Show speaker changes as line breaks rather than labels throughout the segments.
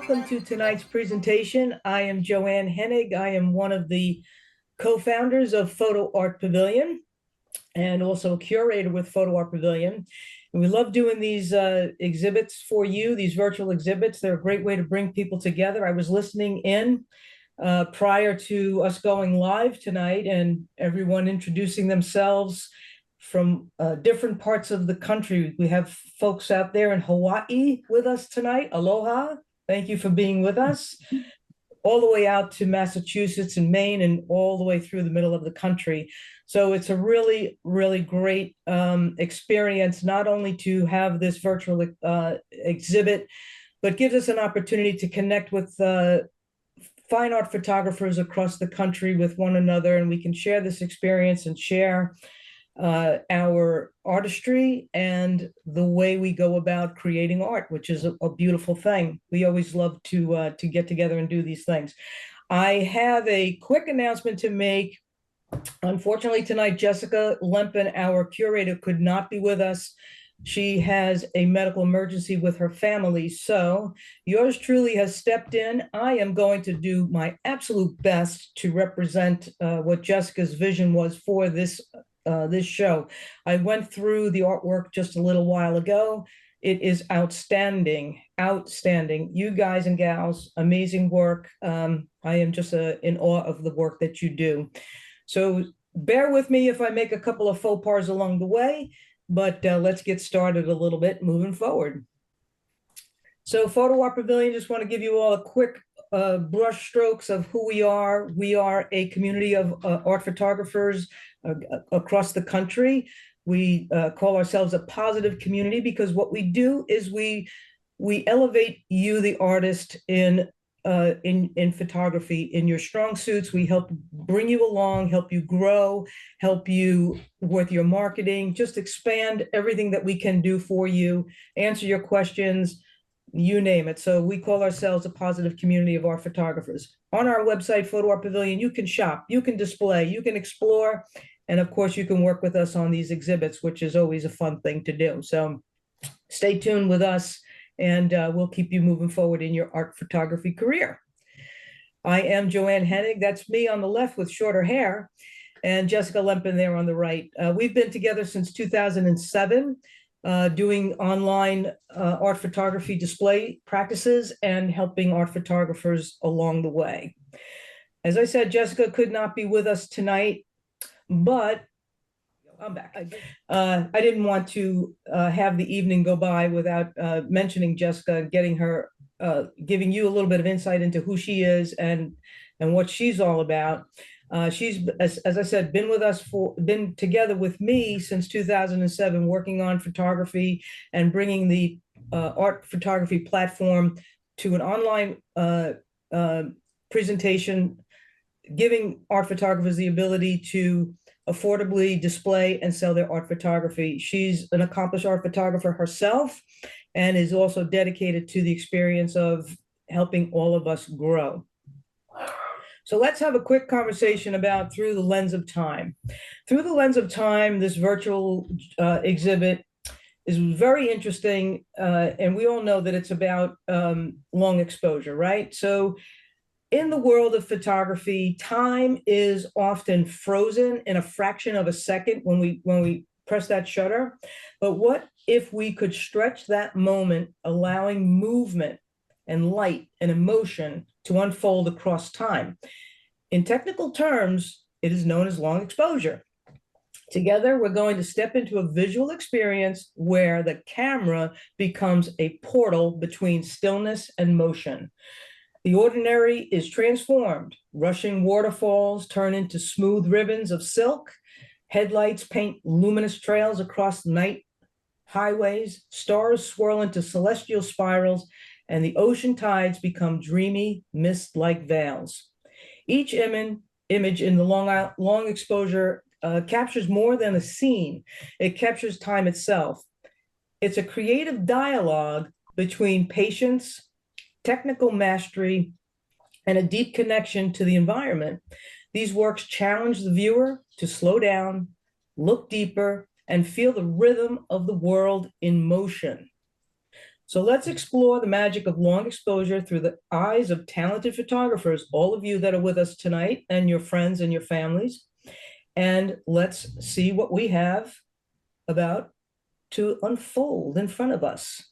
Welcome to tonight's presentation. I am Joanne Hennig. I am one of the co-founders of Photo Art Pavilion and also a curator with Photo Art Pavilion. And we love doing these exhibits for you, these virtual exhibits. They're a great way to bring people together. I was listening in prior to us going live tonight and everyone introducing themselves from different parts of the country. We have folks out there in Hawaii with us tonight. Aloha. Thank you for being with us. All the way out to Massachusetts and Maine and all the way through the middle of the country. So it's a really, really great experience, not only to have this virtual exhibit, but gives us an opportunity to connect with fine art photographers across the country with one another, and we can share this experience and share our artistry and the way we go about creating art, which is a beautiful thing. We always love to get together and do these things. I have a quick announcement to make. Unfortunately, tonight, Jessica Lempen, our curator, could not be with us. She has a medical emergency with her family. So yours truly has stepped in. I am going to do my absolute best to represent what Jessica's vision was for this show. I went through the artwork just a little while ago. It is outstanding, outstanding. You guys and gals, amazing work. I am just in awe of the work that you do. So bear with me if I make a couple of faux pas along the way, but let's get started a little bit moving forward. So Photo Art Pavilion, just want to give you all a quick brush strokes of who we are. We are a community of art photographers across the country. We call ourselves a positive community because what we do is we elevate you, the artist, in photography, in your strong suits. We help bring you along, help you grow, help you with your marketing, just expand everything that we can do for you, answer your questions, you name it. So we call ourselves a positive community of art photographers. On our website, Photo Art Pavilion, you can shop, you can display, you can explore, and of course you can work with us on these exhibits, which is always a fun thing to do. So stay tuned with us and we'll keep you moving forward in your art photography career. I am Joanne Hennig. That's me on the left with shorter hair, and Jessica Lempen there on the right. We've been together since 2007. Doing online art photography display practices and helping art photographers along the way. As I said, Jessica could not be with us tonight, but I'm back. I didn't want to have the evening go by without mentioning Jessica, getting her, giving you a little bit of insight into who she is and what she's all about. She's, as I said, been together with me since 2007, working on photography and bringing the art photography platform to an online presentation, giving art photographers the ability to affordably display and sell their art photography. She's an accomplished art photographer herself and is also dedicated to the experience of helping all of us grow. So let's have a quick conversation about Through the Lens of Time. Through the Lens of Time, this virtual exhibit is very interesting, and we all know that it's about long exposure, right? So in the world of photography, time is often frozen in a fraction of a second when we press that shutter. But what if we could stretch that moment, allowing movement and light and emotion to unfold across time? In technical terms, it is known as long exposure. Together, we're going to step into a visual experience where the camera becomes a portal between stillness and motion. The ordinary is transformed. Rushing waterfalls turn into smooth ribbons of silk. Headlights paint luminous trails across night highways. Stars swirl into celestial spirals, and the ocean tides become dreamy, mist-like veils. Each image in the long exposure captures more than a scene. It captures time itself. It's a creative dialogue between patience, technical mastery, and a deep connection to the environment. These works challenge the viewer to slow down, look deeper, and feel the rhythm of the world in motion. So let's explore the magic of long exposure through the eyes of talented photographers, all of you that are with us tonight, and your friends and your families. And let's see what we have about to unfold in front of us.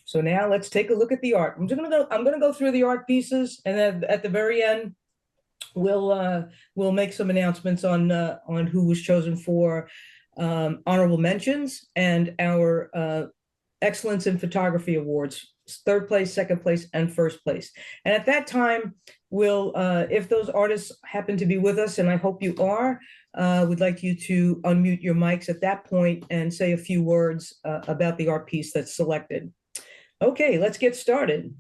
So now let's take a look at the art. I'm gonna go through the art pieces, and then at the very end, we'll make some announcements on who was chosen for honorable mentions and our Excellence in Photography Awards, third place, second place, and first place. And at that time, we'll, if those artists happen to be with us, and I hope you are, we'd like you to unmute your mics at that point and say a few words about the art piece that's selected. Okay, let's get started.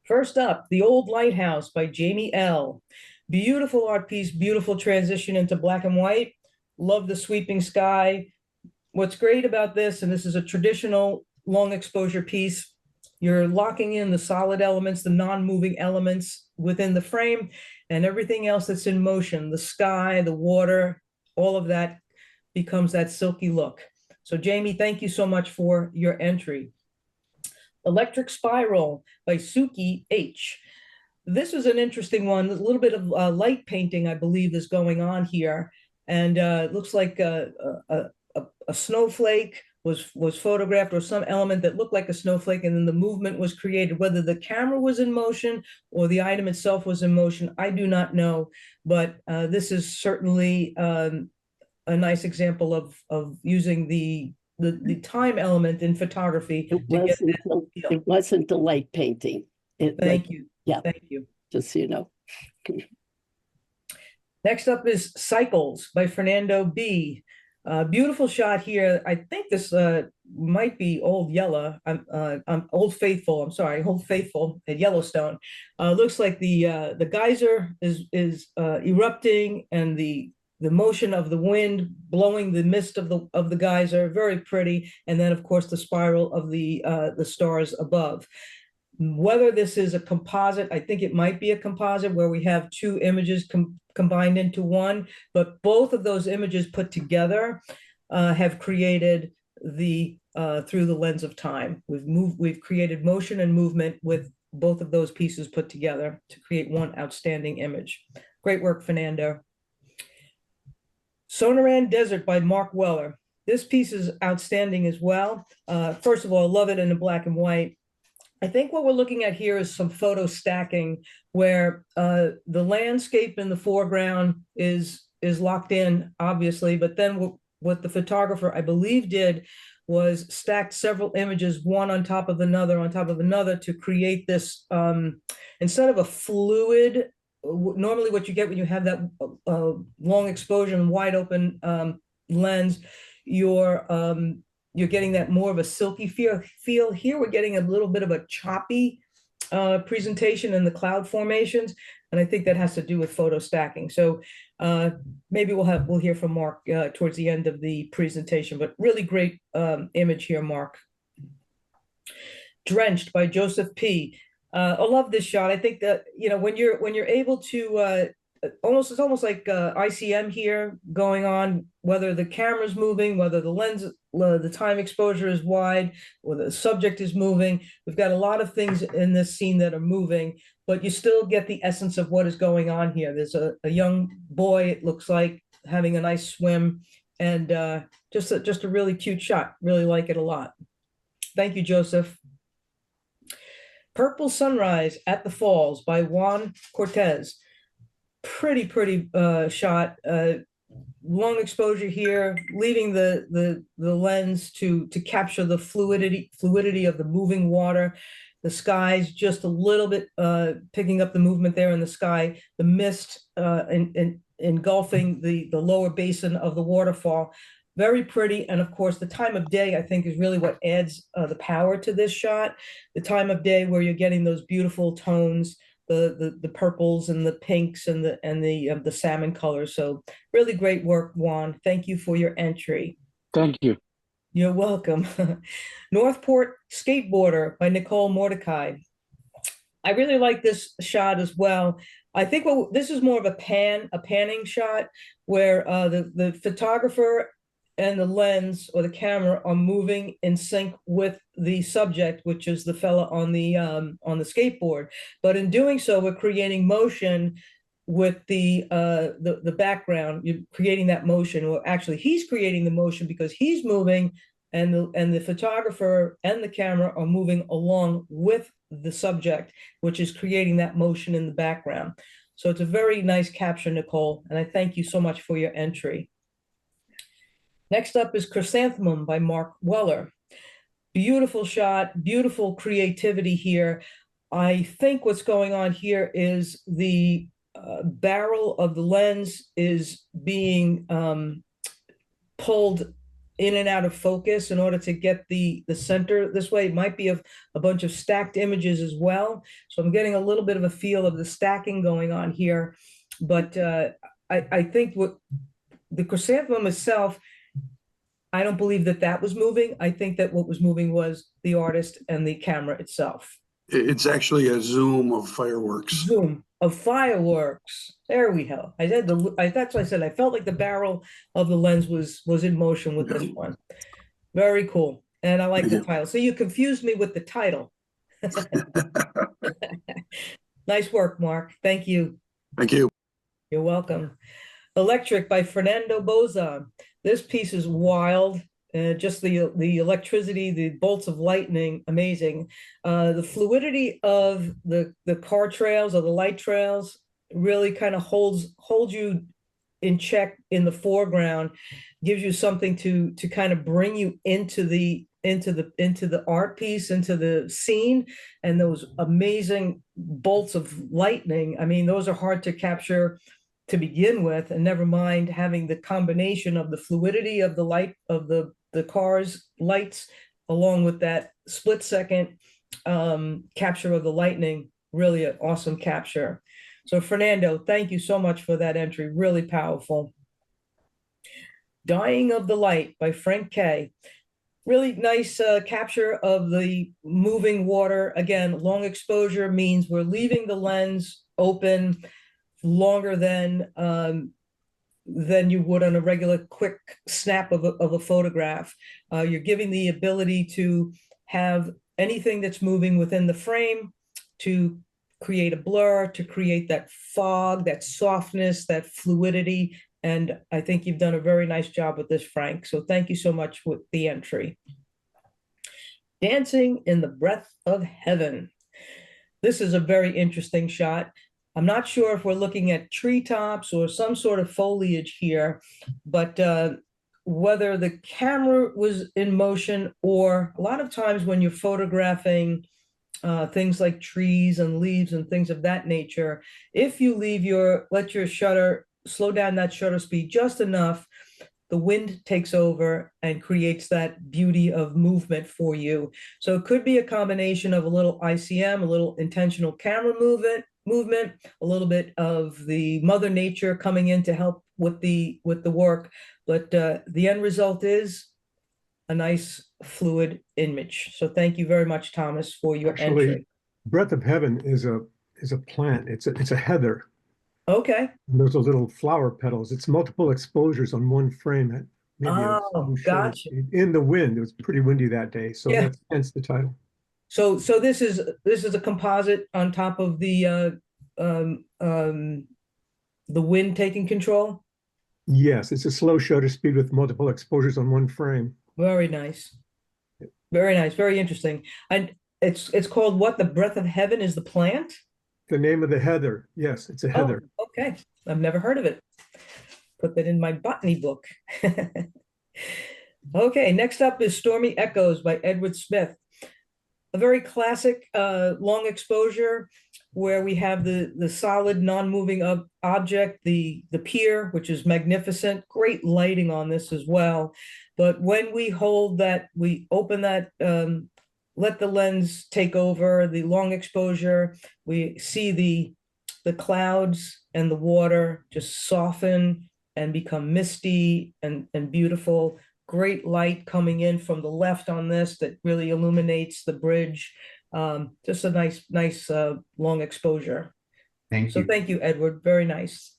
First up, The Old Lighthouse by Jamie L. Beautiful art piece, beautiful transition into black and white. Love the sweeping sky. What's great about this, and this is a traditional long exposure piece, you're locking in the solid elements, the non-moving elements within the frame, and everything else that's in motion, the sky, the water, all of that becomes that silky look. So Jamie, thank you so much for your entry. Electric Spiral by Suki H. This is an interesting one. A little bit of light painting, I believe, is going on here. And it looks like a snowflake was photographed, or some element that looked like a snowflake, and then the movement was created. Whether the camera was in motion or the item itself was in motion, I do not know. But this is certainly a nice example of using the time element in photography to get that feel.
It wasn't the light painting.
Thank you.
Yeah.
Thank you.
Just so you know.
Next up is Cycles by Fernando B. Beautiful shot here. I think this might be Old Yellow. I'm Old Faithful. I'm sorry, Old Faithful at Yellowstone. Looks like the geyser is erupting, and the motion of the wind blowing the mist of the geyser, very pretty. And then of course the spiral of the stars above. Whether this is a composite, I think it might be a composite where we have two images combined into one, but both of those images put together have created the through the lens of time. We've created motion and movement with both of those pieces put together to create one outstanding image. Great work, Fernando. Sonoran Desert by Mark Weller. This piece is outstanding as well. First of all, I love it in the black and white. I think what we're looking at here is some photo stacking, where the landscape in the foreground is locked in, obviously, but then what the photographer, I believe, did was stacked several images, one on top of another to create this, instead of a fluid, normally what you get when you have that long exposure and wide open lens, you're getting that more of a silky feel. Here we're getting a little bit of a choppy presentation in the cloud formations, and I think that has to do with photo stacking. So maybe we'll hear from Mark towards the end of the presentation, but really great image here, Mark. Drenched by Joseph P. I love this shot. I think that, you know, when you're able to it's almost like ICM here going on, whether the camera's moving, whether the lens, the time exposure is wide, or the subject is moving. We've got a lot of things in this scene that are moving, but you still get the essence of what is going on here. There's a young boy, it looks like, having a nice swim, and just a really cute shot. Really like it a lot. Thank you, Joseph. Purple Sunrise at the Falls by Juan Cortez. Pretty shot. Long exposure here, leaving the lens to capture the fluidity of the moving water. The sky's just a little bit picking up the movement there in the sky. The mist engulfing the lower basin of the waterfall. Very pretty. And of course, the time of day, I think, is really what adds the power to this shot. The time of day where you're getting those beautiful tones, the purples and the pinks and the salmon colors. So really great work, Juan. Thank you for your entry.
Thank you.
You're welcome. Northport Skateboarder by Nicole Mordecai. I really like this shot as well. I think this is more of a panning shot, where the photographer and the lens or the camera are moving in sync with the subject, which is the fella on the skateboard. But in doing so, we're creating motion with the background. You're creating that motion, or actually, he's creating the motion because he's moving, and the photographer and the camera are moving along with the subject, which is creating that motion in the background. So it's a very nice capture, Nicole, and I thank you so much for your entry. Next up is Chrysanthemum by Mark Weller. Beautiful shot, beautiful creativity here. I think what's going on here is the barrel of the lens is being pulled in and out of focus in order to get the center this way. It might be a bunch of stacked images as well. So I'm getting a little bit of a feel of the stacking going on here. But I think what the chrysanthemum itself, I don't believe that was moving. I think that what was moving was the artist and the camera itself.
It's actually a zoom of fireworks.
Zoom of fireworks. There we go. That's what I said. I felt like the barrel of the lens was in motion with this one. Very cool. And I like the title. So you confused me with the title. Nice work, Mark. Thank you.
Thank you.
You're welcome. Electric by Fernando Boza. This piece is wild. Just the electricity, the bolts of lightning, amazing. The fluidity of the car trails or the light trails really kind of holds you in check in the foreground, gives you something to kind of bring you into the art piece, into the scene. And those amazing bolts of lightning, I mean, those are hard to capture to begin with, and never mind having the combination of the fluidity of the light of the car's lights along with that split second capture of the lightning. Really an awesome capture. So Fernando, thank you so much for that entry. Really powerful. Dying of the Light by Frank K. Really nice capture of the moving water. Again, long exposure means we're leaving the lens open longer than you would on a regular quick snap of a photograph. You're giving the ability to have anything that's moving within the frame to create a blur, to create that fog, that softness, that fluidity. And I think you've done a very nice job with this, Frank. So thank you so much with the entry. Dancing in the Breath of Heaven. This is a very interesting shot. I'm not sure if we're looking at treetops or some sort of foliage here, but whether the camera was in motion, or a lot of times when you're photographing things like trees and leaves and things of that nature, if you let your shutter slow down that shutter speed just enough, the wind takes over and creates that beauty of movement for you. So it could be a combination of a little ICM, a little intentional camera movement, a little bit of the Mother Nature coming in to help with the work. But the end result is a nice fluid image. So thank you very much, Thomas, for your entry.
Breath of Heaven is a plant. It's a heather.
Okay.
And those are little flower petals. It's multiple exposures on one frame.
Oh, gotcha.
In the wind. It was pretty windy that day, so
Yeah.
that's hence the title.
So this is a composite on top of the wind taking control.
Yes, it's a slow shutter speed with multiple exposures on one frame.
Very nice. Very nice. Very interesting. And it's called what? The Breath of Heaven is the plant?
The name of the heather. Yes, it's a heather.
Oh, okay. I've never heard of it. Put that in my botany book. Okay, next up is Stormy Echoes by Edward Smith. A very classic long exposure where we have the solid non-moving object, the pier, which is magnificent. Great lighting on this as well. But when we hold that, we open that, let the lens take over, the long exposure, we see the clouds and the water just soften and become misty and beautiful. Great light coming in from the left on this that really illuminates the bridge. Just a nice long exposure.
Thank you.
So thank you, Edward. Very nice.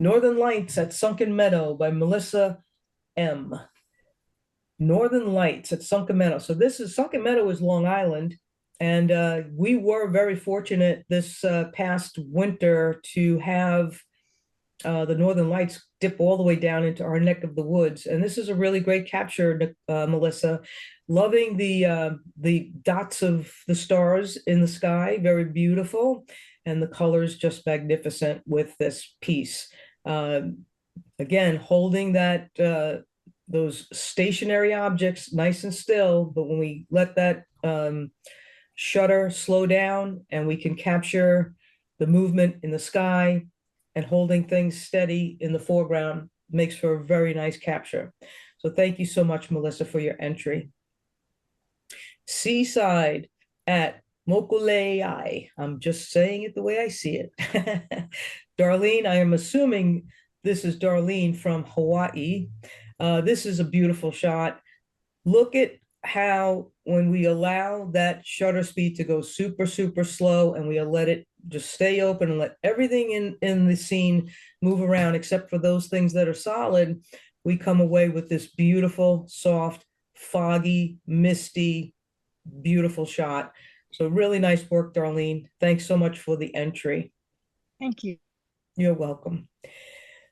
Northern Lights at Sunken Meadow by Melissa M. Northern Lights at Sunken Meadow. So this is, Sunken Meadow is Long Island. And we were very fortunate this past winter to have the Northern Lights dip all the way down into our neck of the woods. And this is a really great capture, Melissa. Loving the dots of the stars in the sky, very beautiful. And the colors just magnificent with this piece. Again, holding that those stationary objects nice and still, but when we let that shutter slow down and we can capture the movement in the sky and holding things steady in the foreground makes for a very nice capture. So thank you so much, Melissa, for your entry. Seaside at Mokuleai. I'm just saying it the way I see it. Darlene, I am assuming this is Darlene from Hawaii. This is a beautiful shot. Look at how when we allow that shutter speed to go super, super slow and we let it just stay open and let everything in the scene move around except for those things that are solid, we come away with this beautiful, soft, foggy, misty, beautiful shot. So really nice work, Darlene. Thanks so much for the entry.
Thank you.
You're welcome.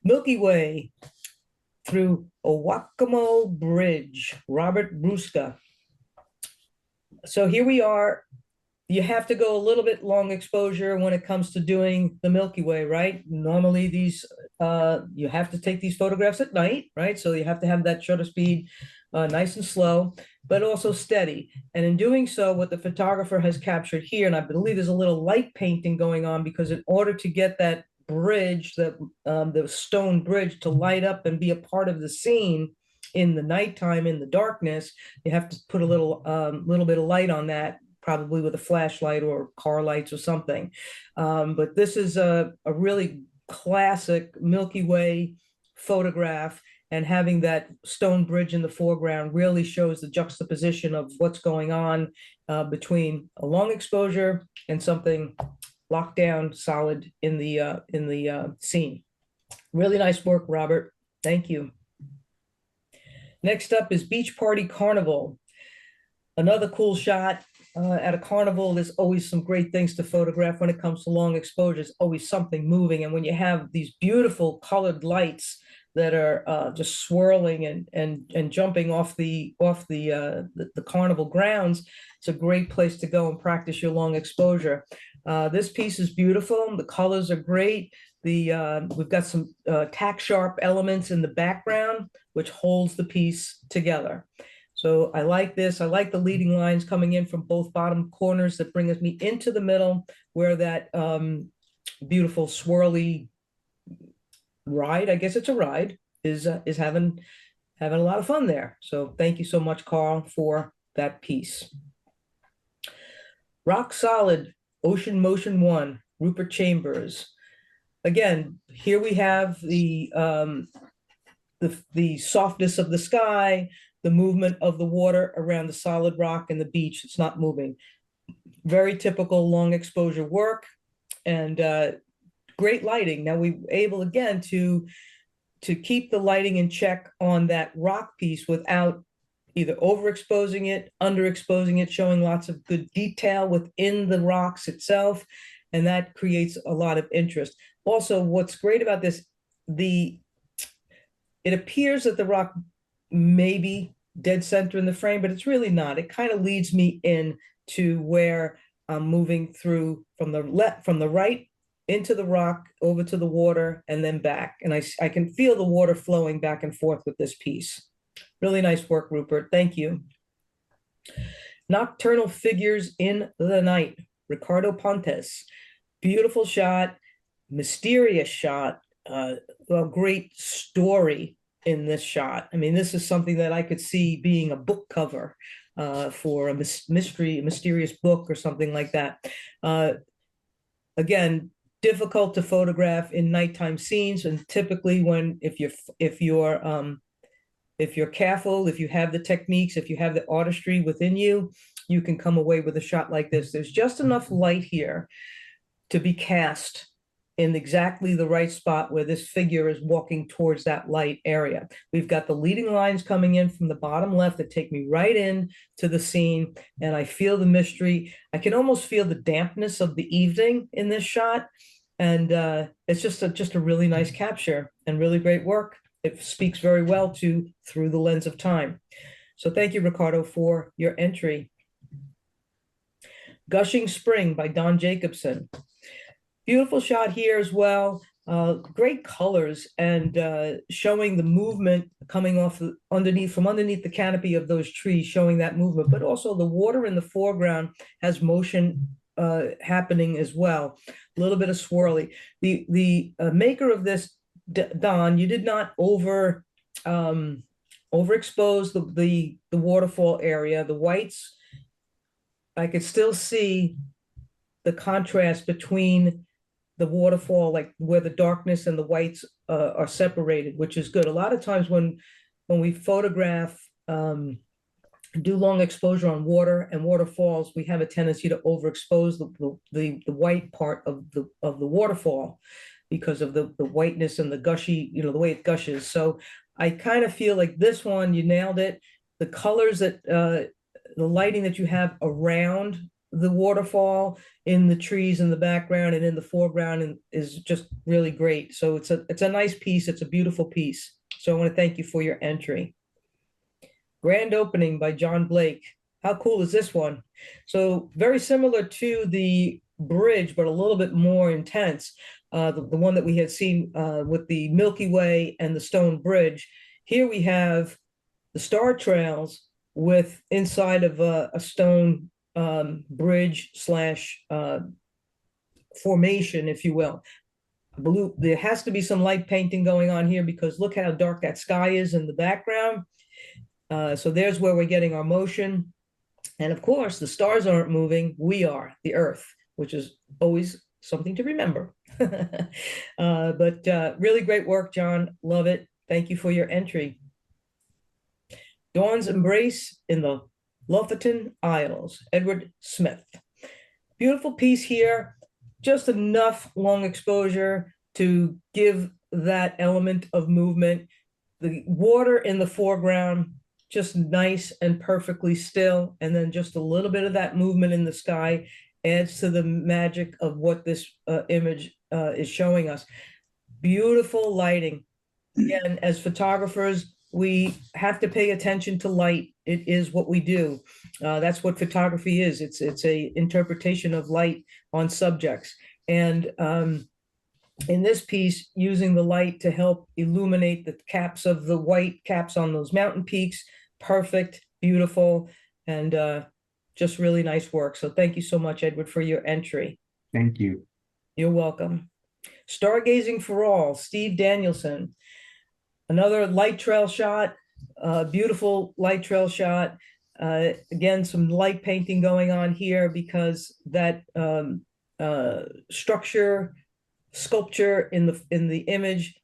Milky Way through Owakamo Bridge, Robert Brusca. So here we are. You have to go a little bit long exposure when it comes to doing the Milky Way, right? Normally these, you have to take these photographs at night, right? So you have to have that shutter speed nice and slow, but also steady. And in doing so, what the photographer has captured here, and I believe there's a little light painting going on because in order to get that bridge, the stone bridge to light up and be a part of the scene in the nighttime, in the darkness, you have to put a little bit of light on that, probably with a flashlight or car lights or something. But this is a really classic Milky Way photograph, and having that stone bridge in the foreground really shows the juxtaposition of what's going on between a long exposure and something locked down solid in the scene. Really nice work, Robert. Thank you. Next up is Beach Party Carnival. Another cool shot. At a carnival, there's always some great things to photograph when it comes to long exposures, always something moving. And when you have these beautiful colored lights that are just swirling and jumping off the carnival grounds, it's a great place to go and practice your long exposure. This piece is beautiful. The colors are great. We've got some tack sharp elements in the background, which holds the piece together. So I like this. I like the leading lines coming in from both bottom corners that bring me into the middle, where that beautiful swirly ride, I guess it's a ride, is having a lot of fun there. So thank you so much, Carl, for that piece. Rock Solid, Ocean Motion 1, Rupert Chambers. Again, here we have the softness of the sky, the movement of the water around the solid rock and the beach. It's not moving. Very typical long exposure work, and great lighting. Now we were able again to keep the lighting in check on that rock piece without either overexposing it, underexposing it, showing lots of good detail within the rocks itself, and that creates a lot of interest. Also, what's great about this, it appears that the rock may be dead center in the frame, but it's really not. It kind of leads me in to where I'm moving through from the right into the rock, over to the water, and then back. And I can feel the water flowing back and forth with this piece. Really nice work, Rupert. Thank you. Nocturnal Figures in the Night, Ricardo Pontes. Beautiful shot, mysterious shot, a great story in this shot. I mean, this is something that I could see being a book cover for a mysterious book or something like that. Again, difficult to photograph in nighttime scenes, and typically if you're careful, if you have the techniques, if you have the artistry within you, you can come away with a shot like this. There's just enough light here to be cast in exactly the right spot where this figure is walking towards that light area. We've got the leading lines coming in from the bottom left that take me right in to the scene, and I feel the mystery. I can almost feel the dampness of the evening in this shot, and it's just a really nice capture and really great work. It speaks very well to Through the Lens of Time. So thank you, Ricardo, for your entry. Gushing Spring by Don Jacobson. Beautiful shot here as well. Great colors and showing the movement coming off from underneath the canopy of those trees, showing that movement, but also the water in the foreground has motion happening as well. A little bit of swirly. The maker of this, Don, you did not overexpose the waterfall area. The whites, I could still see the contrast between the waterfall, like where the darkness and the whites are separated, which is good. A lot of times when we photograph, do long exposure on water and waterfalls, we have a tendency to overexpose the white part of the waterfall because of the whiteness and the gushy, the way it gushes. So I kind of feel like this one, you nailed it. The colors that the lighting that you have around the waterfall, in the trees in the background and in the foreground, is just really great. So it's a nice piece. It's a beautiful piece. So I want to thank you for your entry. Grand Opening by John Blake. How cool is this one? So very similar to the bridge, but a little bit more intense. The one that we had seen with the Milky Way and the Stone Bridge. Here we have the star trails with inside of a stone bridge slash formation, if you will. Blue, there has to be some light painting going on here because look how dark that sky is in the background. So there's where we're getting our motion. And of course, the stars aren't moving. We are, the Earth, which is always something to remember. But really great work, John. Love it. Thank you for your entry. Dawn's Embrace in the Lofoten Isles, Edward Smith. Beautiful piece here, just enough long exposure to give that element of movement. The water in the foreground, just nice and perfectly still, and then just a little bit of that movement in the sky adds to the magic of what this image is showing us. Beautiful lighting. Again, as photographers, we have to pay attention to light. It is what we do. That's what photography is. It's a interpretation of light on subjects. And in this piece, using the light to help illuminate the caps of the white caps on those mountain peaks, perfect, beautiful, and just really nice work. So thank you so much, Edward, for your entry.
Thank you.
You're welcome. Stargazing for All, Steve Danielson. Another light trail shot, beautiful light trail shot. Again, some light painting going on here because that sculpture in the image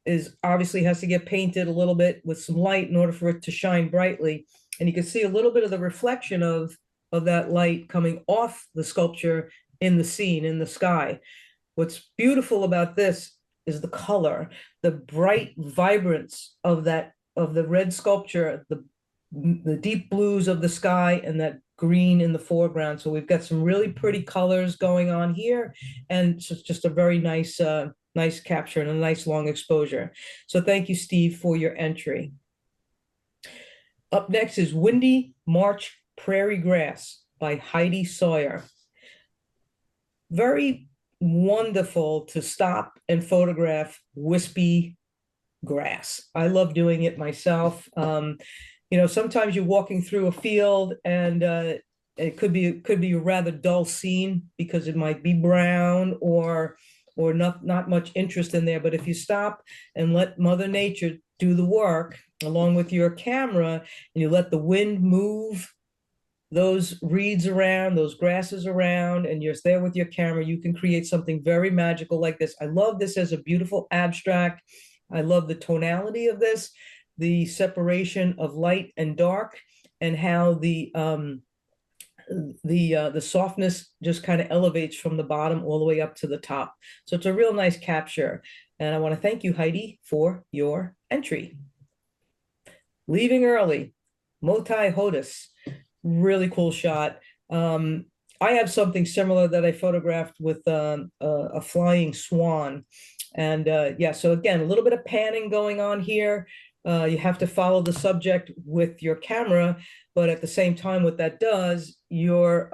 is obviously has to get painted a little bit with some light in order for it to shine brightly. And you can see a little bit of the reflection of that light coming off the sculpture in the scene, in the sky. What's beautiful about this is the color, the bright vibrance of the red sculpture, the deep blues of the sky, and that green in the foreground. So we've got some really pretty colors going on here, and just a very nice nice capture and a nice long exposure. So thank you, Steve, for your entry. Up next is Windy March Prairie Grass by Heidi Sawyer. Very wonderful to stop and photograph wispy grass. I love doing it myself. Sometimes you're walking through a field and it could be a rather dull scene because it might be brown or not much interest in there. But if you stop and let Mother Nature do the work along with your camera, and you let the wind move those reeds around, those grasses around, and you're there with your camera, you can create something very magical like this. I love this as a beautiful abstract. I love the tonality of this, the separation of light and dark, and how the the softness just kind of elevates from the bottom all the way up to the top. So it's a real nice capture. And I want to thank you, Heidi, for your entry. Leaving early, Motai Hodis, really cool shot. I have something similar that I photographed with a flying swan. And yeah, so again, a little bit of panning going on here. You have to follow the subject with your camera, but at the same time, what that does, you're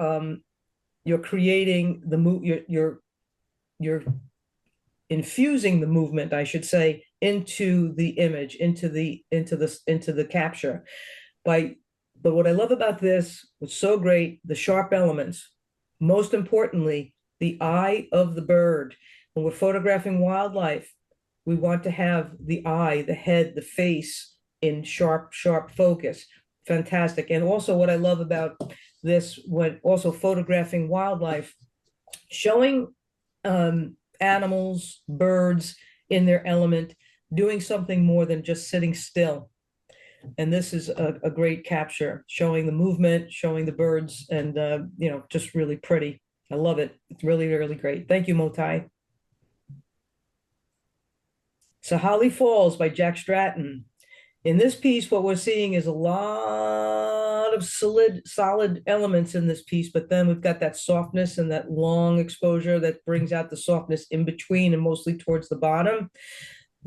creating the you're infusing the movement, I should say, into the image, into the capture. But what I love about this, what's so great, the sharp elements, most importantly, the eye of the bird. When we're photographing wildlife, we want to have the eye, the head, the face in sharp focus. Fantastic. And also what I love about this, when also photographing wildlife, showing animals, birds in their element, doing something more than just sitting still. And this is a great capture, showing the movement, showing the birds, and you know, just really pretty. I love it. It's really, really great. Thank you, Motai. Sahali Falls by Jack Stratton. In this piece, what we're seeing is a lot of solid elements in this piece, but then we've got that softness and that long exposure that brings out the softness in between and mostly towards the bottom.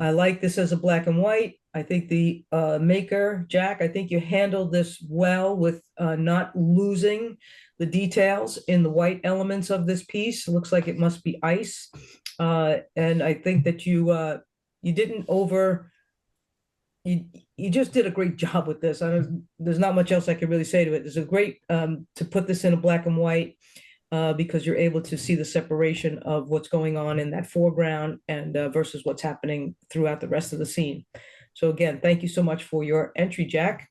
I like this as a black and white. I think the maker, Jack, I think you handled this well with not losing the details in the white elements of this piece. It looks like it must be ice. And I think that you didn't you just did a great job with this. There's not much else I can really say to it. It's a great to put this in a black and white because you're able to see the separation of what's going on in that foreground and versus what's happening throughout the rest of the scene. So again, thank you so much for your entry, Jack.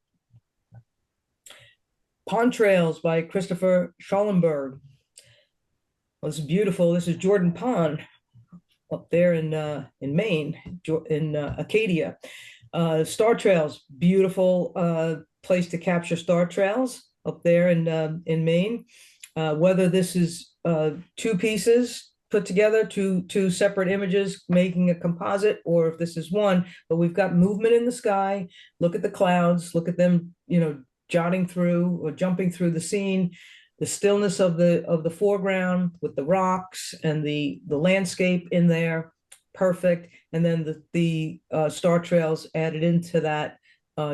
Pond Trails by Christopher Schallenberg. Well, this is beautiful. This is Jordan Pond up there in Maine, in Acadia. Star trails, beautiful place to capture star trails up there in Maine. Whether this is two pieces put together, two separate images making a composite, or if this is one, but we've got movement in the sky. Look at the clouds, look at them, you know, jotting through or jumping through the scene. The stillness of the foreground with the rocks and the landscape in there, perfect. And then the star trails added into that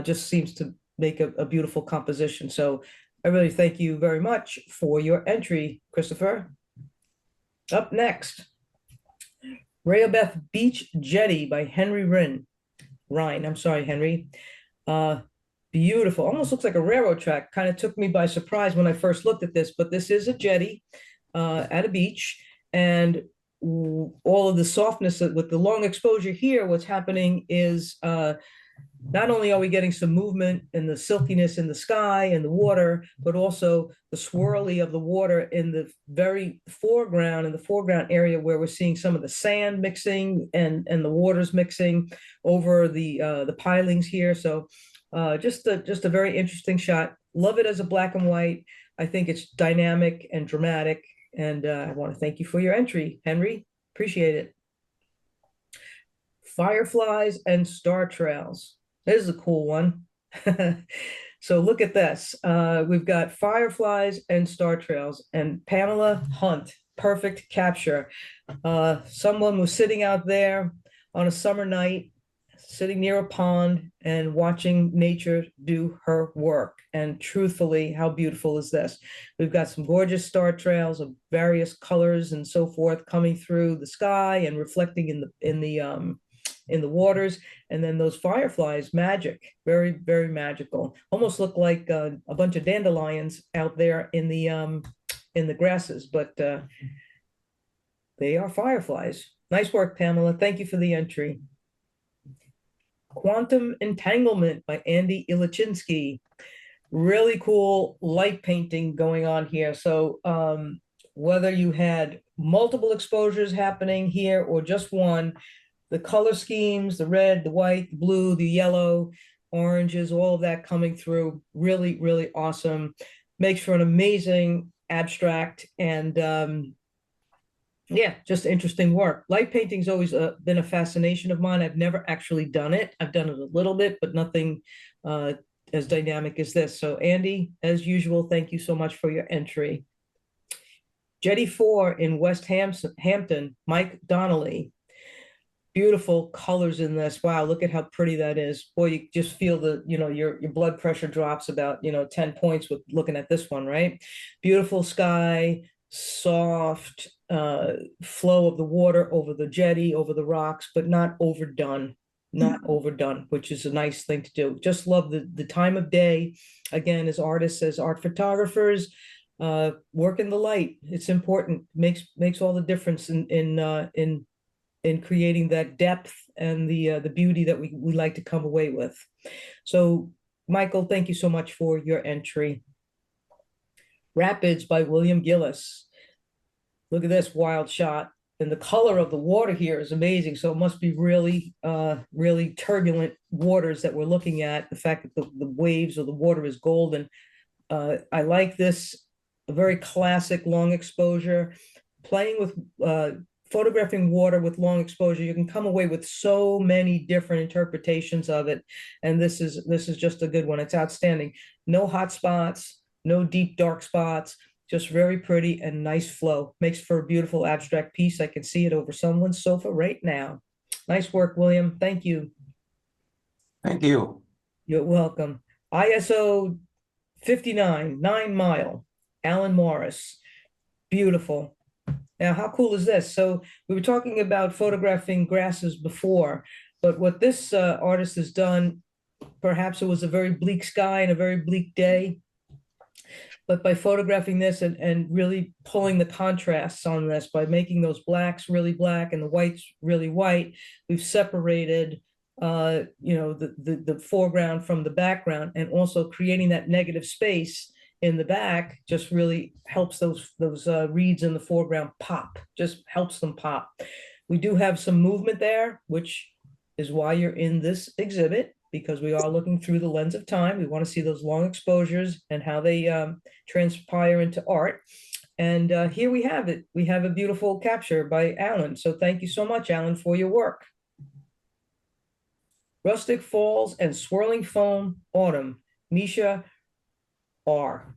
just seems to make a beautiful composition. So I really thank you very much for your entry, Christopher. Up next, Rehoboth Beach Jetty by Henry Rhine. I'm sorry, Henry. Beautiful, almost looks like a railroad track. Kind of took me by surprise when I first looked at this, but this is a jetty at a beach, and all of the softness with the long exposure here, what's happening is not only are we getting some movement and the silkiness in the sky and the water, but also the swirly of the water in the very foreground, in the foreground area where we're seeing some of the sand mixing and the waters mixing over the pilings here. So just a very interesting shot. Love it as a black and white. I think it's dynamic and dramatic. And I want to thank you for your entry, Henry. Appreciate it. Fireflies and Star Trails. This is a cool one. So look at this. We've got fireflies and star trails, and Pamela Hunt, perfect capture. Someone was sitting out there on a summer night, sitting near a pond and watching nature do her work. And truthfully, how beautiful is this? We've got some gorgeous star trails of various colors and so forth coming through the sky and reflecting in the waters, and then those fireflies, magic, very, very magical. Almost look like a bunch of dandelions out there in the grasses, but they are fireflies. Nice work, Pamela. Thank you for the entry. Quantum Entanglement by Andy Ilichinsky. Really cool light painting going on here. So whether you had multiple exposures happening here or just one, the color schemes, the red, the white, the blue, the yellow, oranges, all of that coming through, really, really awesome. makes for an amazing abstract and yeah, just interesting work. Light painting's always been a fascination of mine. I've never actually done it. I've done it a little bit, but nothing as dynamic as this. So Andy, as usual, thank you so much for your entry. Jetty 4 in West Hampton, Mike Donnelly. Beautiful colors in this. Wow, look at how pretty that is. Boy, you just feel the, your blood pressure drops about, 10 points with looking at this one, right? Beautiful sky, soft flow of the water over the jetty, over the rocks, but not overdone, which is a nice thing to do. Just love the time of day. Again, as artists, as art photographers, work in the light. It's important. Makes all the difference in creating that depth and the beauty that we like to come away with. So, Michael, thank you so much for your entry. Rapids by William Gillis. Look at this wild shot. And the color of the water here is amazing. So it must be really, really turbulent waters that we're looking at. The fact that the waves or the water is golden. I like this, a very classic long exposure. Playing with photographing water with long exposure, you can come away with so many different interpretations of it. And this is just a good one. It's outstanding. No hot spots, no deep dark spots, just very pretty and nice flow. Makes for a beautiful abstract piece. I can see it over someone's sofa right now. Nice work, William. Thank you.
Thank you.
You're welcome. ISO 59, 9 Mile, Alan Morris. Beautiful. Now, how cool is this? So we were talking about photographing grasses before, but what this artist has done, perhaps it was a very bleak sky and a very bleak day, but by photographing this and really pulling the contrasts on this, by making those blacks really black and the whites really white, we've separated the foreground from the background, and also creating that negative space in the back just really helps those reeds in the foreground pop, just helps them pop. We do have some movement there, which is why you're in this exhibit, because we are looking through the lens of time. We want to see those long exposures and how they transpire into art. And here we have it. We have a beautiful capture by Alan. So thank you so much, Alan, for your work. Rustic Falls and Swirling Foam, Autumn, Misha R.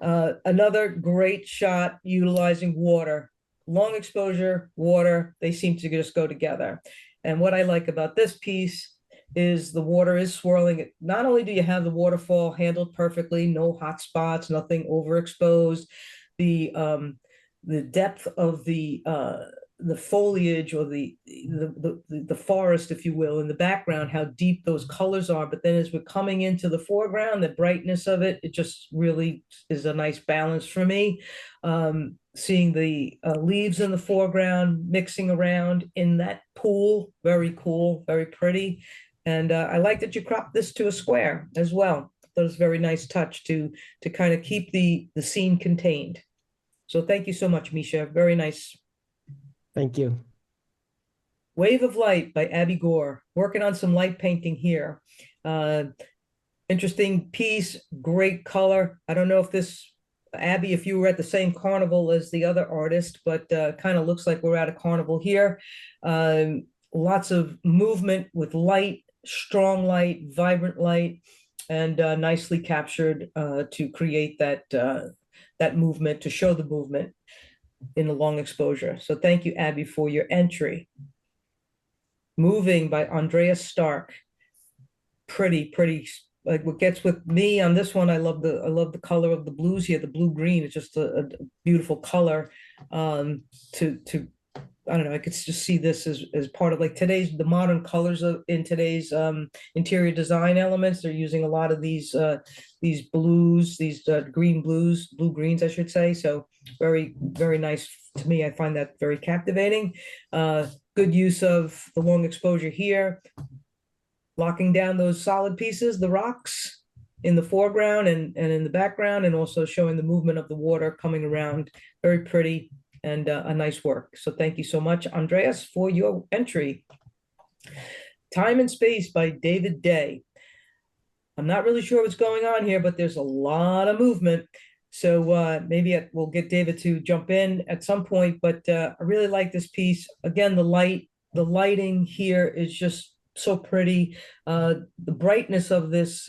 Another great shot utilizing water. Long exposure, water, they seem to just go together. And what I like about this piece is the water is swirling. Not only do you have the waterfall handled perfectly, no hot spots, nothing overexposed, the depth of the foliage or the forest, if you will, in the background, how deep those colors are. But then as we're coming into the foreground, the brightness of it, it just really is a nice balance for me. Seeing the leaves in the foreground, mixing around in that pool, very cool, very pretty. And I like that you cropped this to a square as well. That was a very nice touch to kind of keep the scene contained. So thank you so much, Misha. Very nice.
Thank you.
Wave of Light by Abby Gore. Working on some light painting here. Interesting piece, great color. I don't know if this, Abby, if you were at the same carnival as the other artist, but kind of looks like we're at a carnival here. Lots of movement with light, strong light, vibrant light, and nicely captured to create that movement, to show the movement in the long exposure. So thank you, Abby, for your entry. Moving by Andreas Stark. Pretty, like what gets with me on this one, I love the color of the blues here, the blue-green. It's just a beautiful color I don't know, I could just see this as part of like the modern colors in today's interior design elements. They're using a lot of these blues, these blue-greens, I should say. So very, very nice to me. I find that very captivating. Good use of the long exposure here, locking down those solid pieces, the rocks in the foreground and in the background, and also showing the movement of the water coming around. Very pretty. And a nice work. So thank you so much, Andreas, for your entry. Time and Space by David Day. I'm not really sure what's going on here, but there's a lot of movement. So maybe we'll get David to jump in at some point, but I really like this piece. Again, the lighting here is just so pretty. The brightness of this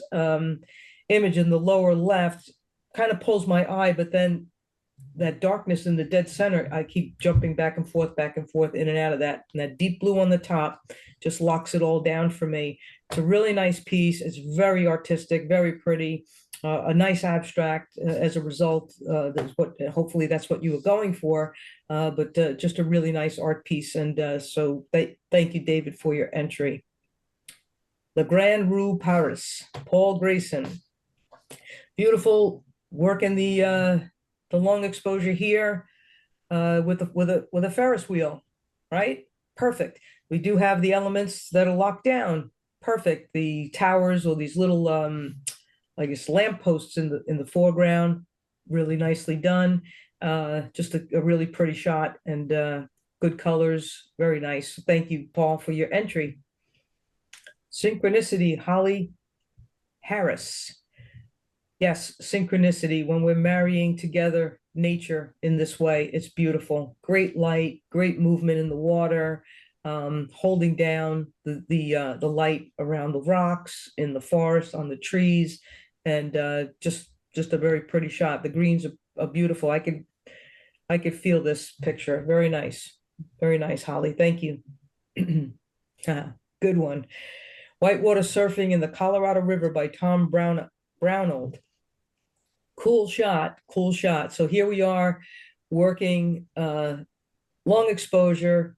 image in the lower left kind of pulls my eye, but then that darkness in the dead center, I keep jumping back and forth, in and out of that. And that deep blue on the top just locks it all down for me. It's a really nice piece. It's very artistic, very pretty, a nice abstract as a result. Hopefully that's what you were going for, but just a really nice art piece. And so thank you, David, for your entry. Le Grand Rue Paris, Paul Grayson. Beautiful work in the long exposure here with a Ferris wheel, right? Perfect. We do have the elements that are locked down. Perfect. The towers or these little I guess lampposts in the foreground, really nicely done. Just a really pretty shot and good colors, very nice. Thank you, Paul, for your entry. Synchronicity, Holly Harris. Yes, synchronicity, when we're marrying together nature in this way, it's beautiful. Great light, great movement in the water, holding down the light around the rocks, in the forest, on the trees, and just a very pretty shot. The greens are beautiful. I could feel this picture. Very nice, Holly. Thank you. Good one. Whitewater Surfing in the Colorado River by Tom Brownold. Cool shot, cool shot. So here we are working long exposure,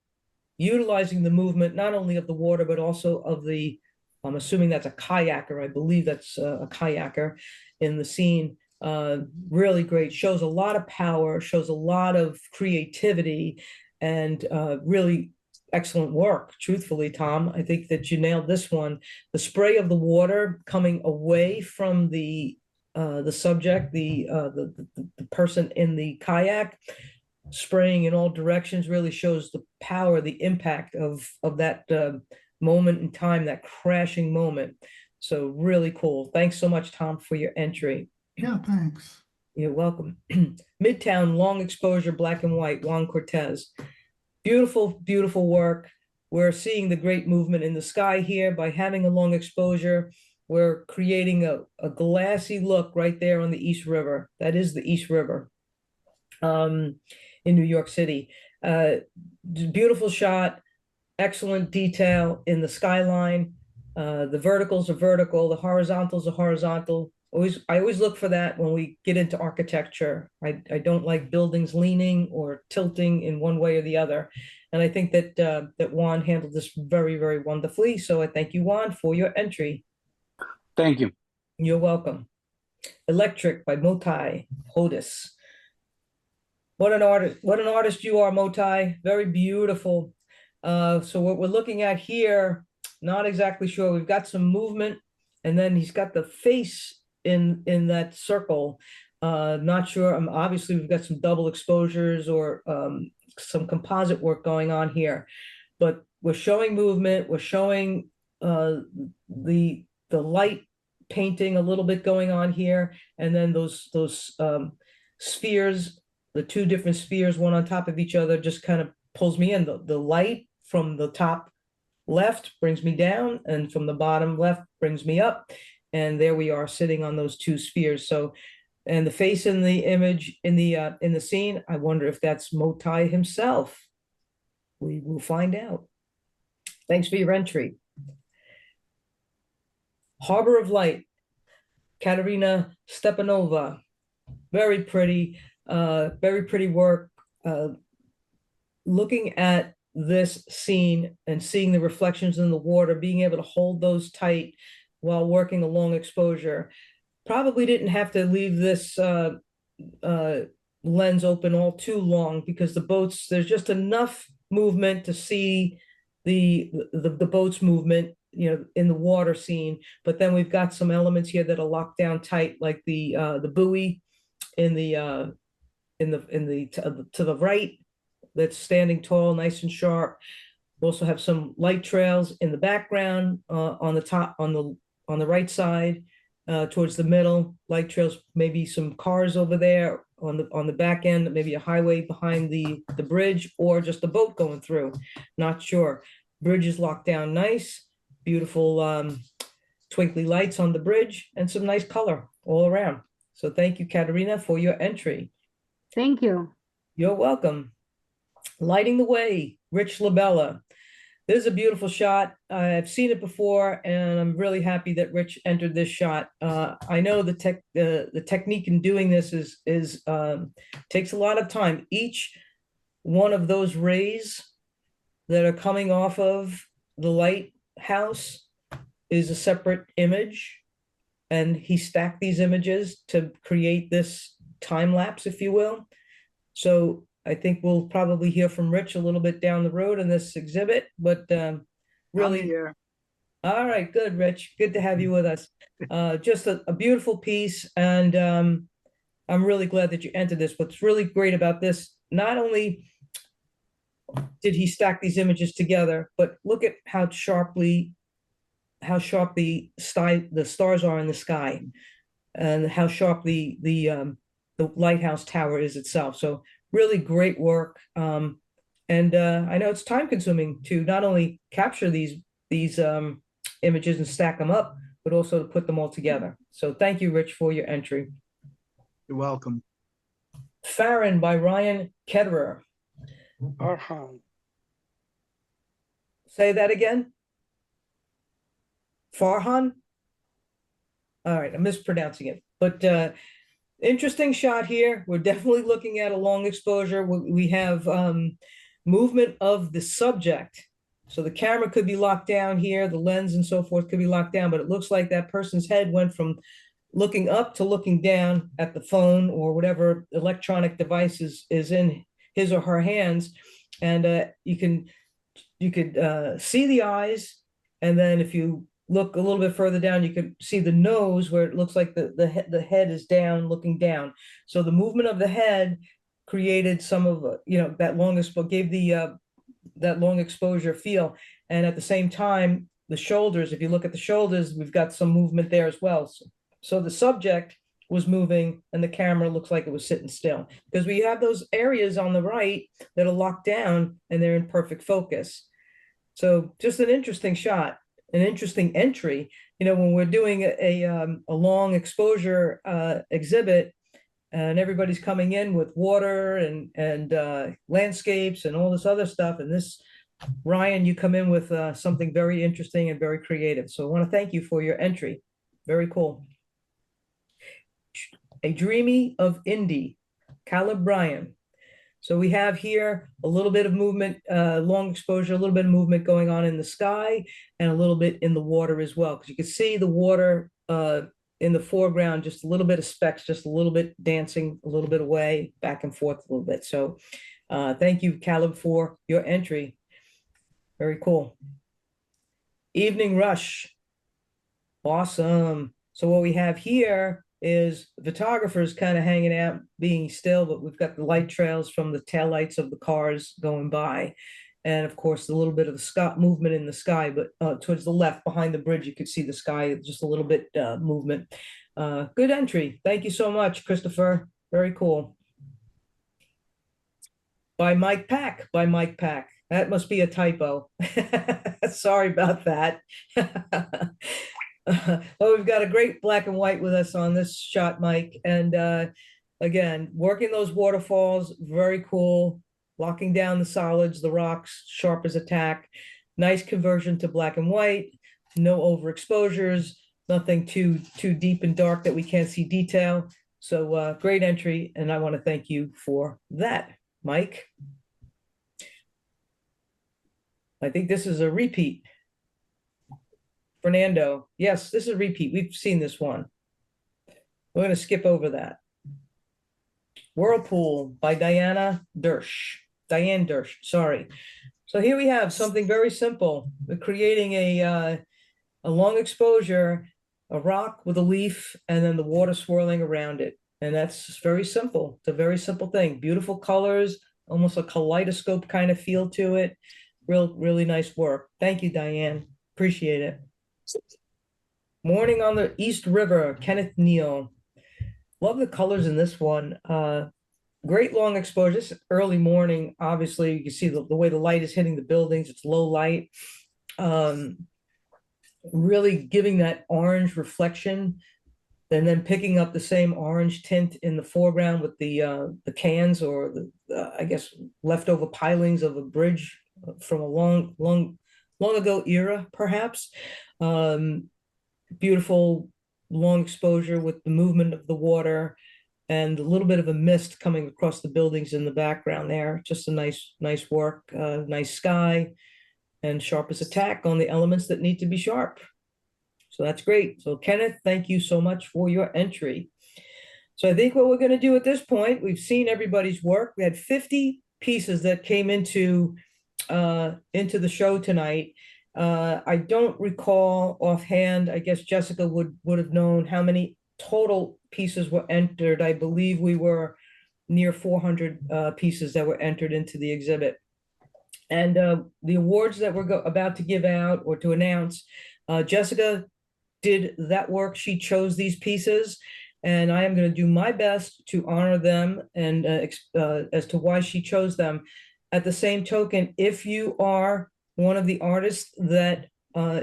utilizing the movement, not only of the water, but also of I'm assuming that's a kayaker. I believe that's a kayaker in the scene. Really great, shows a lot of power, shows a lot of creativity, and really excellent work, truthfully, Tom. I think that you nailed this one. The spray of the water coming away from the subject, the person in the kayak, spraying in all directions, really shows the power, the impact of that moment in time, that crashing moment. So really cool. Thanks so much, Tom, for your entry.
Yeah, thanks.
You're welcome. Midtown, long exposure, black and white, Juan Cortez. Beautiful, beautiful work. We're seeing the great movement in the sky here by having a long exposure. We're creating a glassy look right there on the East River. That is the East River in New York City. Beautiful shot, excellent detail in the skyline. The verticals are vertical, the horizontals are horizontal. I always look for that when we get into architecture. I don't like buildings leaning or tilting in one way or the other. And I think that Juan handled this very, very wonderfully. So I thank you, Juan, for your entry.
Thank you.
You're welcome. Electric by Motai Hodis. What an artist you are, Motai. Very beautiful. So what we're looking at here, not exactly sure. We've got some movement, and then he's got the face in that circle. Not sure. Obviously, we've got some double exposures or some composite work going on here, but we're showing movement. We're showing the light painting a little bit going on here, and then those spheres, the two different spheres, one on top of each other, just kind of pulls me in. The light from the top left brings me down, and from the bottom left brings me up, and there we are sitting on those two spheres. So, and the face in the image in the scene, I wonder if that's Motai himself. We will find out. Thanks for your entry. Harbor of Light, Katerina Stepanova. Very pretty work. Looking at this scene and seeing the reflections in the water, being able to hold those tight while working a long exposure. Probably didn't have to leave this lens open all too long, because the boats, there's just enough movement to see the boat's movement, you know, in the water scene. But then we've got some elements here that are locked down tight, like the buoy to the right, that's standing tall, nice and sharp. We also have some light trails in the background on the top, on the right side. towards the middle, light trails, maybe some cars over there on the back end, maybe a highway behind the bridge, or just a boat going through. Not sure. Bridge is locked down nice, beautiful twinkly lights on the bridge, and some nice color all around. So thank you, Katerina, for your entry.
Thank you.
You're welcome. Lighting the Way, Rich Labella. This is a beautiful shot. I've seen it before, and I'm really happy that Rich entered this shot. I know the technique in doing this is takes a lot of time. Each one of those rays that are coming off of the lighthouse is a separate image, and he stacked these images to create this time lapse, if you will. So I think we'll probably hear from Rich a little bit down the road in this exhibit, but really.
I'm here.
All right, good, Rich. Good to have you with us. Just a beautiful piece, and I'm really glad that you entered this. What's really great about this, not only did he stack these images together, but look at how sharp the stars are in the sky, and how sharp the lighthouse tower is itself. So really great work. And I know it's time consuming to not only capture these images and stack them up, but also to put them all together. So thank you, Rich, for your entry.
You're welcome.
Farron by Ryan Ketterer. Say that again. Farhan? All right, I'm mispronouncing it, but interesting shot here. We're definitely looking at a long exposure. We have movement of the subject. So the camera could be locked down here, the lens and so forth could be locked down, but it looks like that person's head went from looking up to looking down at the phone or whatever electronic device is in his or her hands. And you could see the eyes, and then if you look a little bit further down, you could see the nose where it looks like the head is down, looking down. So the movement of the head created some of that long gave the that long exposure feel. And at the same time, the shoulders, if you look at the shoulders, we've got some movement there as well. So the subject was moving and the camera looks like it was sitting still, because we have those areas on the right that are locked down and they're in perfect focus. So just an interesting shot, an interesting entry. When we're doing a long exposure exhibit, and everybody's coming in with water and landscapes and all this other stuff, and this, Ryan, you come in with something very interesting and very creative. So I want to thank you for your entry. Very cool. A Dreamy of Indy, Caleb Bryan. So we have here a little bit of movement, long exposure, a little bit of movement going on in the sky and a little bit in the water as well, because you can see the water in the foreground, just a little bit of specks, just a little bit dancing a little bit away, back and forth a little bit. So thank you, Caleb, for your entry. Very cool. Evening Rush. Awesome. So what we have here is the photographers kind of hanging out, being still, but we've got the light trails from the taillights of the cars going by. And of course, a little bit of the sky movement in the sky, but towards the left behind the bridge, you could see the sky, just a little bit movement. Good entry. Thank you so much, Christopher. Very cool. By Mike Pack, That must be a typo. Sorry about that. Well, we've got a great black and white with us on this shot, Mike. And again, working those waterfalls, very cool. Locking down the solids, the rocks, sharp as a tack. Nice conversion to black and white. No overexposures. Nothing too deep and dark that we can't see detail. So great entry, and I want to thank you for that, Mike. I think this is a repeat. Fernando, yes, this is a repeat. We've seen this one. We're going to skip over that. Whirlpool by Diane Dersch, sorry. So here we have something very simple. We're creating a long exposure, a rock with a leaf, and then the water swirling around it. And that's very simple. It's a very simple thing. Beautiful colors, almost a kaleidoscope kind of feel to it. Really nice work. Thank you, Diane. Appreciate it. Morning on the East River, Kenneth Neal. Love the colors in this one. Great long exposure. This early morning, obviously, you can see the way the light is hitting the buildings. It's low light. Really giving that orange reflection and then picking up the same orange tint in the foreground with the cans or the I guess leftover pilings of a bridge from a long ago era, perhaps. Beautiful long exposure with the movement of the water and a little bit of a mist coming across the buildings in the background there. Just a nice work, nice sky, and sharp as a tack on the elements that need to be sharp. So that's great. So Kenneth, thank you so much for your entry. So I think what we're going to do at this point, we've seen everybody's work. We had 50 pieces that came into the show tonight. I don't recall offhand. I guess Jessica would have known how many total pieces were entered. I believe we were near 400 pieces that were entered into the exhibit. And the awards that we're about to give out or to announce, Jessica did that work. She chose these pieces, and I am going to do my best to honor them and as to why she chose them. At the same token, if you are one of the artists that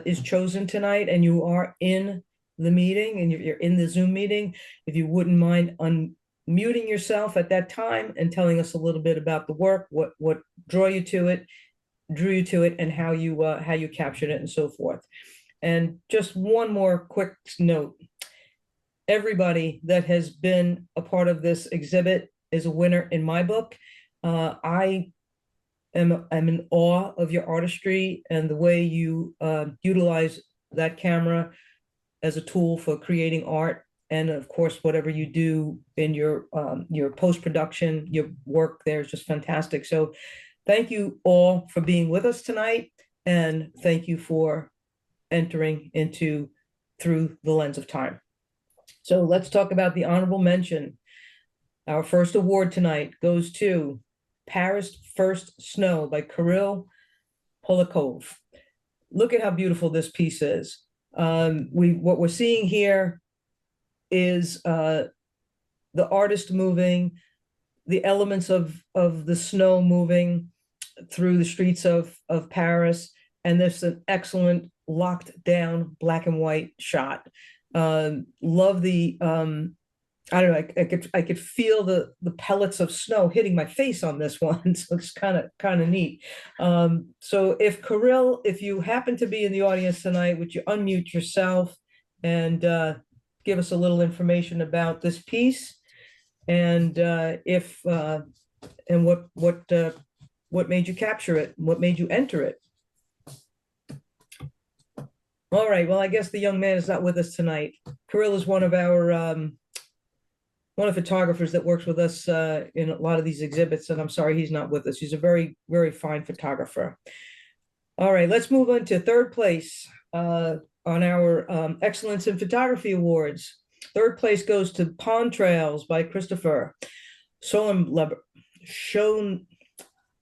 is chosen tonight and you are in the meeting and you're in the Zoom meeting, if you wouldn't mind unmuting yourself at that time and telling us a little bit about the work, what drew you to it, and how you captured it and so forth. And just one more quick note. Everybody that has been a part of this exhibit is a winner in my book. I'm in awe of your artistry and the way you utilize that camera as a tool for creating art. And of course, whatever you do in your post-production, your work there is just fantastic. So thank you all for being with us tonight. And thank you for entering through the lens of time. So let's talk about the honorable mention. Our first award tonight goes to Paris First Snow by Kirill Polyakov. Look at how beautiful this piece is. What we're seeing here is the artist moving, the elements of the snow moving through the streets of Paris, and there's an excellent locked down black and white shot. Love the I don't know, I could feel the pellets of snow hitting my face on this one. So it's kind of neat. So if Kirill, if you happen to be in the audience tonight, would you unmute yourself and give us a little information about this piece and and what made you capture it? What made you enter it? All right, well, I guess the young man is not with us tonight. Kirill is one of photographers that works with us in a lot of these exhibits, and I'm sorry he's not with us. He's a very, very fine photographer. All right, let's move on to third place on our Excellence in Photography Awards. Third place goes to Pond Trails by Christopher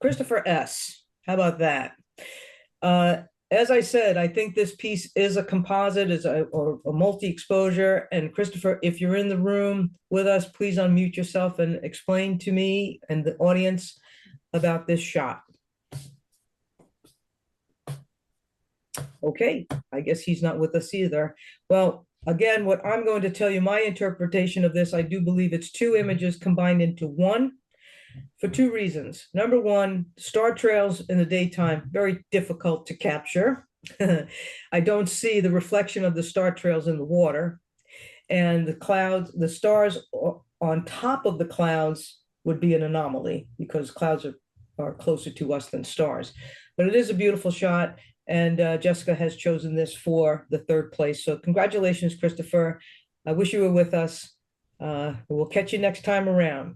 Christopher S. How about that? As I said, I think this piece is a composite, or a multi-exposure. And Christopher, if you're in the room with us, please unmute yourself and explain to me and the audience about this shot. Okay, I guess he's not with us either. Well, again, what I'm going to tell you, my interpretation of this, I do believe it's two images combined into one. For two reasons. Number one, star trails in the daytime, very difficult to capture. I don't see the reflection of the star trails in the water. And the clouds, the stars on top of the clouds would be an anomaly because clouds are closer to us than stars. But it is a beautiful shot. And Jessica has chosen this for the third place. So congratulations, Christopher. I wish you were with us. We'll catch you next time around.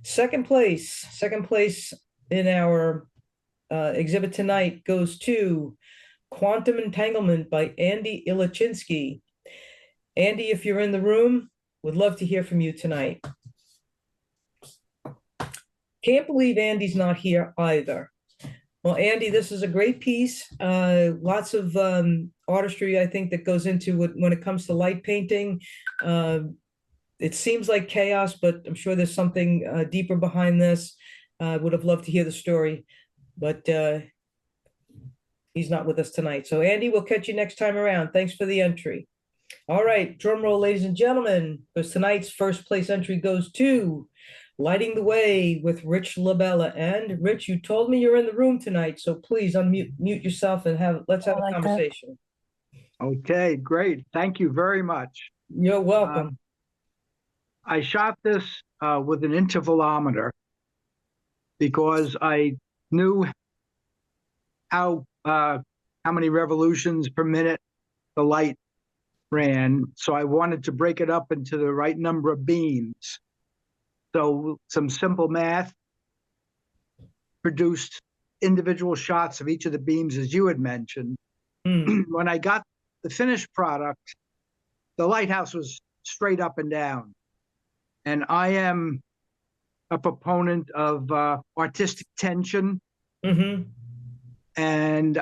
Second place in our exhibit tonight goes to Quantum Entanglement by Andy Ilachinsky. Andy, if you're in the room, would love to hear from you tonight. Can't believe Andy's not here either. Well, Andy, this is a great piece. Lots of artistry, I think, that goes into it when it comes to light painting. Uh, it seems like chaos, but I'm sure there's something deeper behind this. I would have loved to hear the story, but he's not with us tonight. So Andy, we'll catch you next time around. Thanks for the entry. All right, drum roll, ladies and gentlemen, because tonight's first place entry goes to Lighting the Way with Rich Labella. And Rich, you told me you're in the room tonight, so please mute yourself and let's have a conversation.
Okay, great. Thank you very much.
You're welcome.
I shot this with an intervalometer because I knew how many revolutions per minute the light ran. So I wanted to break it up into the right number of beams. So some simple math produced individual shots of each of the beams, as you had mentioned. When I got the finished product, the lighthouse was straight up and down. And I am a proponent of artistic tension. And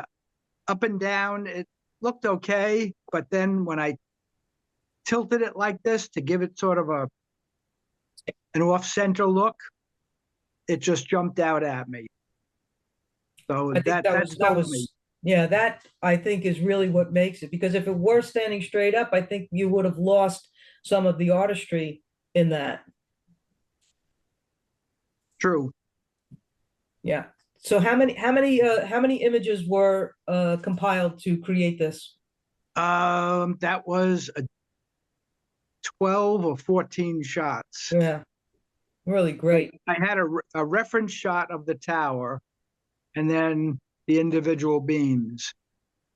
up and down, it looked okay. But then when I tilted it like this to give it sort of an off-center look, it just jumped out at me. So
I think that was yeah, that I think is really what makes it, because if it were standing straight up, I think you would have lost some of the artistry in that.
True.
Yeah. So how many images were compiled to create this?
That was 12 or 14 shots.
Yeah. Really great.
I had a reference shot of the tower and then the individual beams.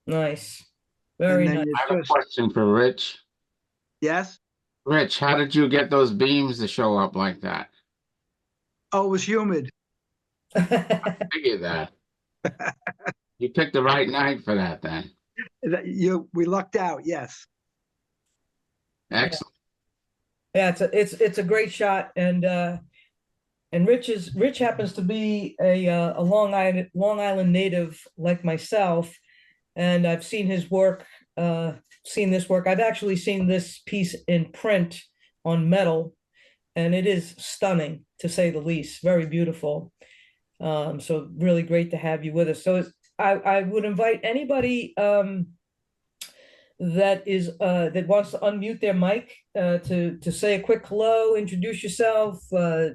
Nice. Very nice.
I have a question for Rich.
Yes?
Rich, how did you get those beams to show up like that?
Oh, it was humid.
I figured that. You picked the right night for that then.
We lucked out, yes.
Excellent.
Yeah, it's a great shot, and Rich happens to be a Long Island native like myself, and I've seen his work, seen this work. I've actually seen this piece in print on metal, and it is stunning, to say the least. Very beautiful. So really great to have you with us. So I would invite anybody that wants to unmute their mic to say a quick hello, introduce yourself. I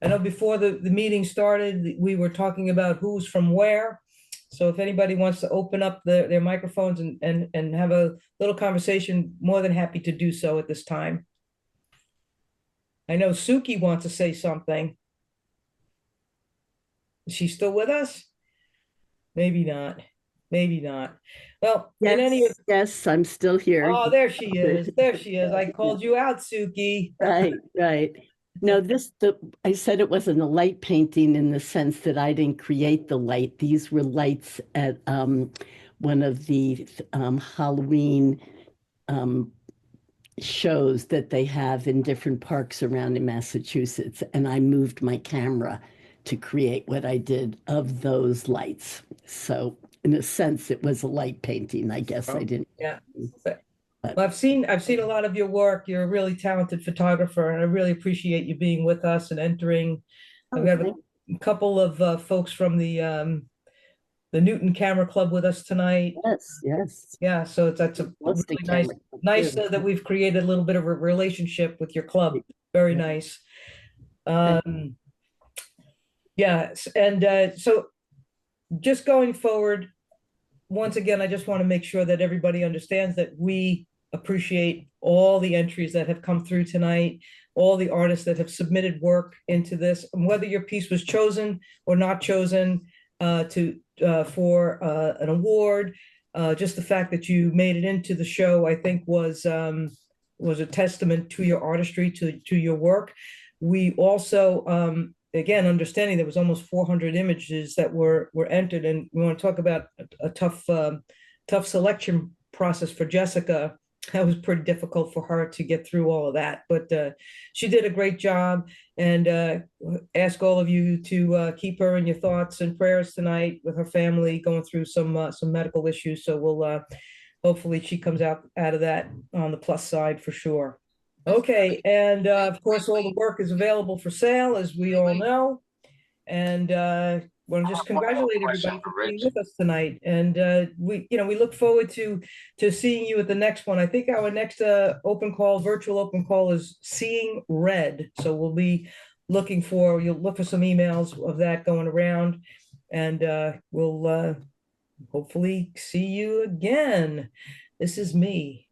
know before the meeting started, we were talking about who's from where. So if anybody wants to open up their microphones and have a little conversation, more than happy to do so at this time. I know Suki wants to say something. Is she still with us? Maybe not. Maybe not. Well, in any
Yes, I'm still here.
Oh, there she is. There she is. I called you out, Suki.
Right. No, I said it wasn't a light painting in the sense that I didn't create the light. These were lights at one of the Halloween shows that they have in different parks around in Massachusetts. And I moved my camera to create what I did of those lights. So in a sense, it was a light painting. I guess I didn't.
Yeah. Well, I've seen a lot of your work. You're a really talented photographer, and I really appreciate you being with us and entering. We have a couple of folks from the Newton Camera Club with us tonight.
Yes.
Yeah, so that's a really nice that we've created a little bit of a relationship with your club. Very nice. Yes, and so just going forward, once again, I just want to make sure that everybody understands that we appreciate all the entries that have come through tonight, all the artists that have submitted work into this, and whether your piece was chosen or not chosen for an award. Just the fact that you made it into the show, I think, was a testament to your artistry, to your work. We also, again, understanding there was almost 400 images that were entered, and we want to talk about a tough selection process for Jessica that was pretty difficult for her to get through all of that, but she did a great job. And ask all of you to keep her in your thoughts and prayers tonight with her family going through some medical issues. So we'll hopefully she comes out of that on the plus side for sure. Okay, and of course all the work is available for sale, as we all know. And want to just congratulate everybody for being with us tonight. And we look forward to seeing you at the next one. I think our next virtual open call is Seeing Red. So we'll be you'll look for some emails of that going around, and we'll hopefully see you again. This is me.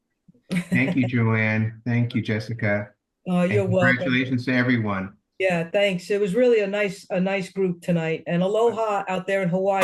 Thank you, Joanne. Thank you, Jessica.
You're
And
welcome.
congratulations to everyone.
Yeah, thanks. It was really a nice group tonight. And aloha out there in Hawaii.